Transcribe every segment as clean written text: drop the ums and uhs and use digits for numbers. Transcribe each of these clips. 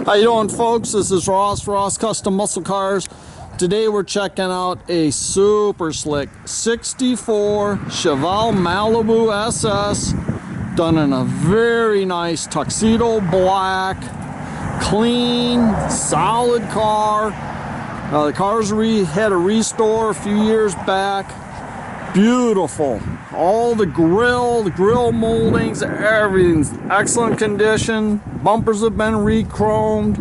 How you doing, folks? This is Ross Custom Muscle Cars. Today we're checking out a super slick 64 Chevelle Malibu SS, done in a very nice Tuxedo Black, clean, solid car. The car's had a restore a few years back. Beautiful. All the grill moldings, everything's excellent condition. Bumpers have been re-chromed.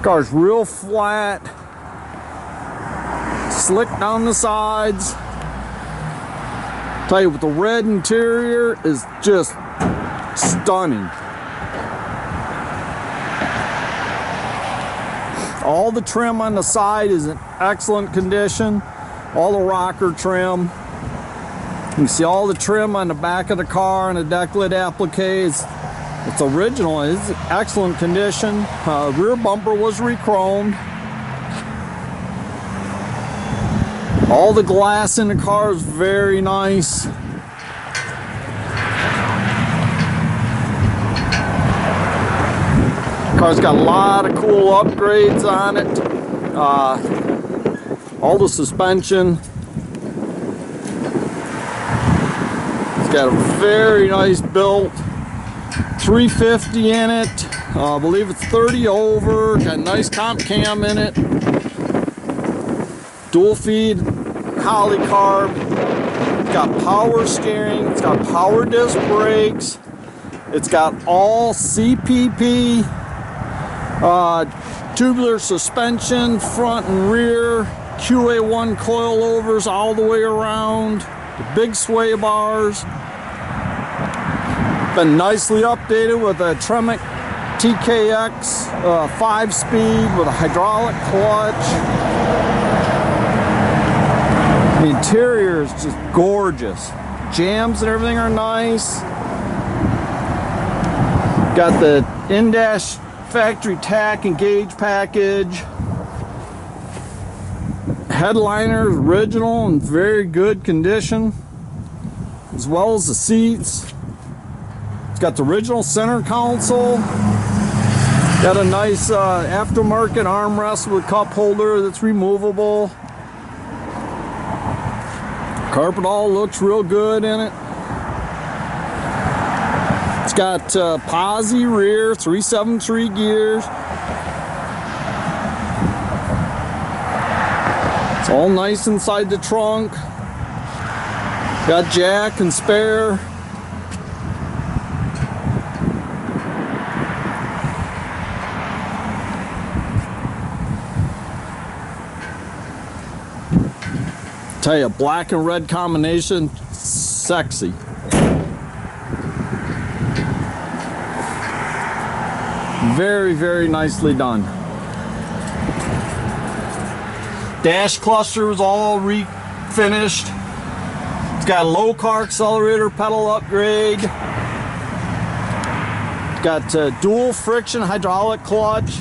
Car's real flat, slick down the sides. Tell you what, the red interior is just stunning. All the trim on the side is in excellent condition. All the rocker trim. You can see all the trim on the back of the car and the decklid applique. It's original. It's in excellent condition. Rear bumper was re-chromed. All the glass in the car is very nice. Car's got a lot of cool upgrades on it. All the suspension. It's got a very nice built 350 in it. I believe it's 30 over. Got a nice comp cam in it. Dual feed Holly carb. It's got power steering. It's got power disc brakes. It's got all CPP tubular suspension, front and rear. QA1 coilovers all the way around. The big sway bars. Been nicely updated with a Tremec TKX 5-speed with a hydraulic clutch. The interior is just gorgeous. Jams and everything are nice. Got the in-dash factory tack and gauge package. Headliner is original and very good condition, as well as the seats. It's got the original center console. Got a nice aftermarket armrest with cup holder that's removable. Carpet all looks real good in it. It's got posi rear, 373 gears. It's all nice inside the trunk. Got jack and spare. Tell you, black and red combination, sexy. Very, very nicely done. Dash cluster was all refinished. It's got a low car accelerator pedal upgrade. Got dual friction hydraulic clutch.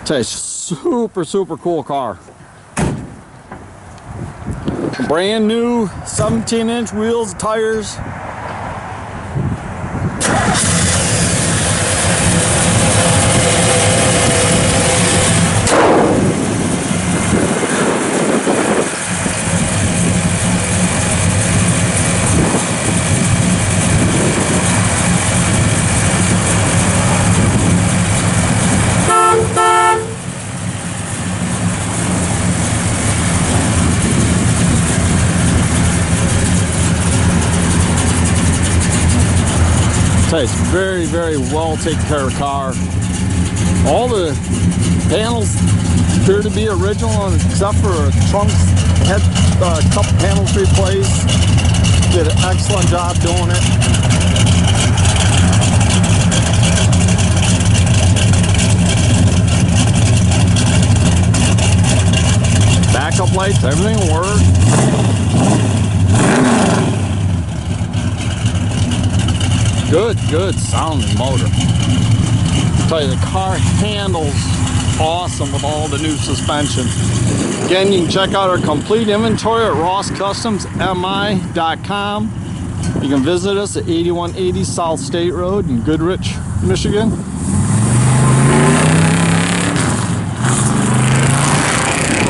Tell you, super cool car. Brand new 17-inch wheels, tires. It's very well taken care of car. All the panels appear to be original except for trunks had a couple panels replaced. Did an excellent job doing it. Backup lights, everything worked. Good sounding motor. Tell you, the car handles awesome with all the new suspension. Again, you can check out our complete inventory at rosscustomsmi.com. You can visit us at 8180 South State Road in Goodrich, Michigan.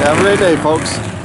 Have a great day, folks.